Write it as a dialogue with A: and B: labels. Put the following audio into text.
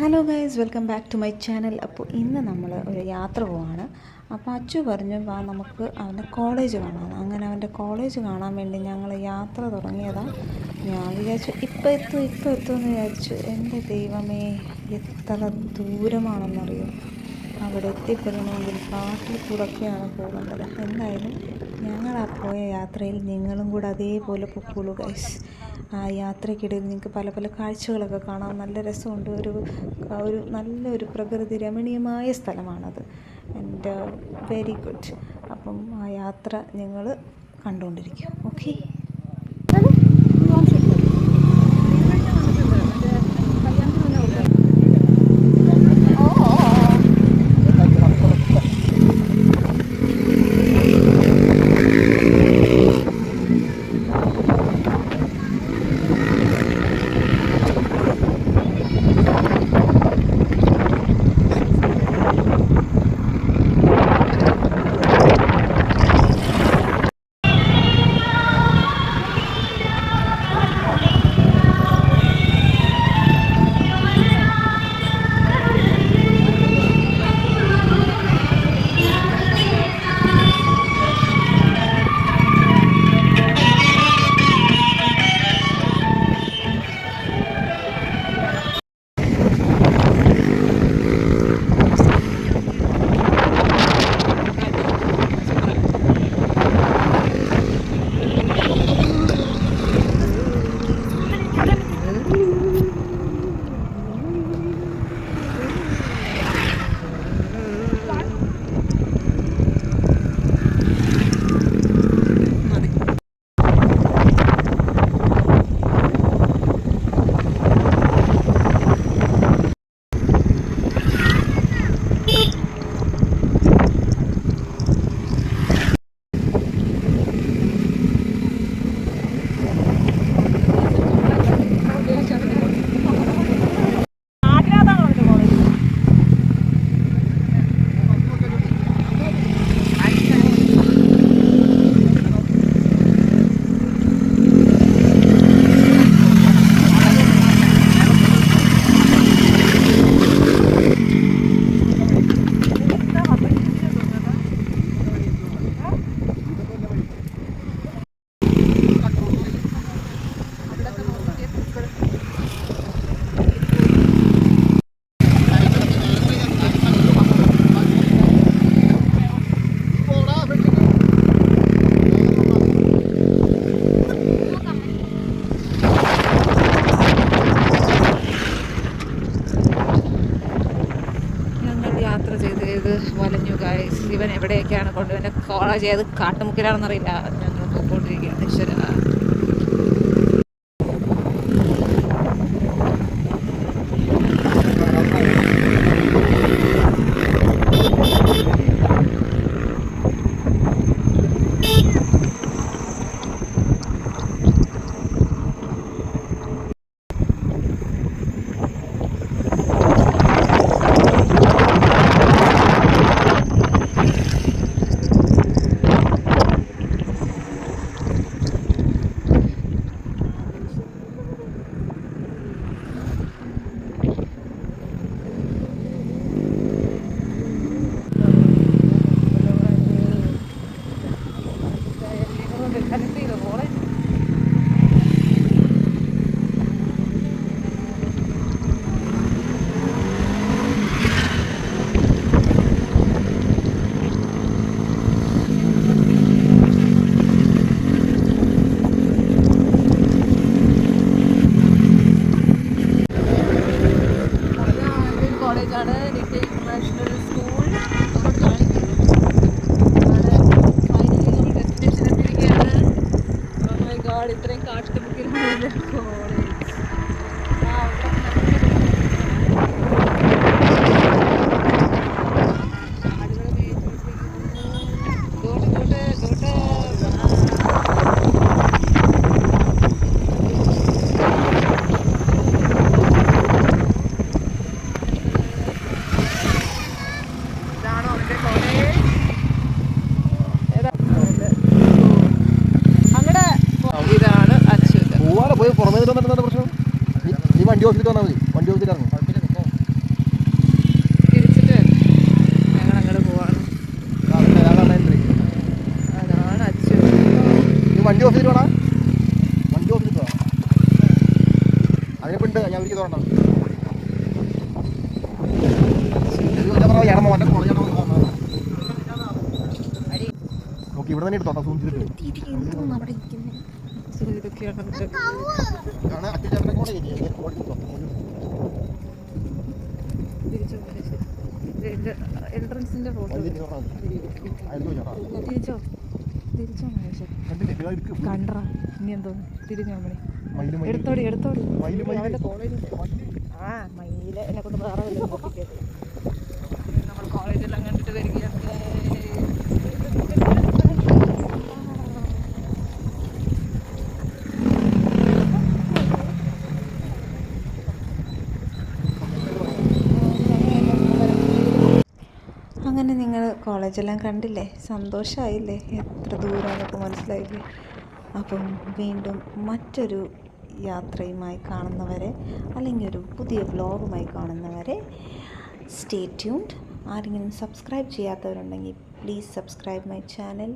A: Hello guys, welcome back to my channel. അപ്പോൾ ഇന്ന് നമ്മൾ ഒരു യാത്ര പോവാണ്. അപ്പോൾ അച്ചു പറഞ്ഞു വാ നമുക്ക് അവൻ്റെ കോളേജ് കാണാം. അങ്ങനെ അവൻ്റെ കോളേജ് കാണാൻ വേണ്ടി ഞങ്ങൾ യാത്ര തുടങ്ങിയതാണ്. ഞാൻ വിചാരിച്ചു ഇപ്പോൾ എത്തുമെന്ന് വിചാരിച്ചു. എൻ്റെ ദൈവമേ, എത്ര ദൂരമാണെന്നറിയോ. അവിടെ എത്തിപ്പെടണമെങ്കിൽ കാട്ടിൽ കൂടൊക്കെയാണ് പോകേണ്ടത്. എന്തായാലും ഞങ്ങൾ ആ പോയ യാത്രയിൽ നിങ്ങളും കൂടെ അതേപോലെ പൊക്കോളൂ ഗൈസ്. ആ യാത്രയ്ക്കിടയിൽ നിങ്ങൾക്ക് പല പല കാഴ്ചകളൊക്കെ കാണാം. നല്ല രസമുണ്ട്. ഒരു നല്ലൊരു പ്രകൃതി രമണീയമായ സ്ഥലമാണത്. And very good. അപ്പം ആ യാത്ര നിങ്ങൾ കണ്ടുകൊണ്ടിരിക്കും. ഓക്കെ. യാത്ര ചെയ്ത് വലഞ്ഞു ഗൈസ്. ഇവൻ എവിടെയൊക്കെയാണ് കൊണ്ടുവന്നെ കോളേജ് ചെയ്ത് കാട്ടുമുക്കിലാണെന്നറിയില്ല. ഞങ്ങൾ പോയിക്കൊണ്ടിരിക്കുകയാണ്. ഈശ്വര, കോളേജാണ് ലിറ്റിൽ ഇന്റർനാഷണൽ സ്കൂൾ. ഡെസ്റ്റിനേഷൻ എത്തിയിരിക്കുകയാണ്. ഓ മൈ ഗോഡ്, ഇത്രയും കാട്ടുമുക്കിലാണ് കോളേജ്.
B: പോയി പുറമേ പ്രശ്നം. നീ വണ്ടി ഓഫീസിൽ വന്നാൽ മതി. വണ്ടി ഓഫീസിൽ ഇറങ്ങും. വണ്ടി ഓഫീസിൽ വേണം, വണ്ടി ഓഫീസിൽ പോകാം. അതിനിപ്പോൾ ഉണ്ട്, ഞാൻ ഒരിക്കൽ തോന്നണം. നോക്കി ഇവിടെ തന്നെ എടുത്തോട്ടാ, സൂം ചെയ്തിട്ട്.
A: എൻട്രൻസിന്റെ ഫോട്ടോ തിരിച്ചോ കണ്ടോ ഇനി എന്തോ തിരിഞ്ഞോ എടുത്തോടി ആ മയില് എന്നെ കൊണ്ട് വേറെ നമ്മൾ കോളേജെല്ലാം കണ്ടിട്ട് വരികയാണ്. അങ്ങനെ നിങ്ങൾ കോളേജെല്ലാം കണ്ടില്ലേ, സന്തോഷമായില്ലേ, എത്ര ദൂരമാണെന്നൊക്കെ മനസ്സിലായില്ലേ. അപ്പം വീണ്ടും മറ്റൊരു യാത്രയുമായി കാണുന്നവരെ, അല്ലെങ്കിൽ ഒരു പുതിയ വ്ലോഗുമായി കാണുന്നവരെ സ്റ്റേ ട്യൂൺഡ്. ആരെങ്കിലും സബ്സ്ക്രൈബ് ചെയ്യാത്തവരുണ്ടെങ്കിൽ പ്ലീസ് സബ്സ്ക്രൈബ് മൈ ചാനൽ.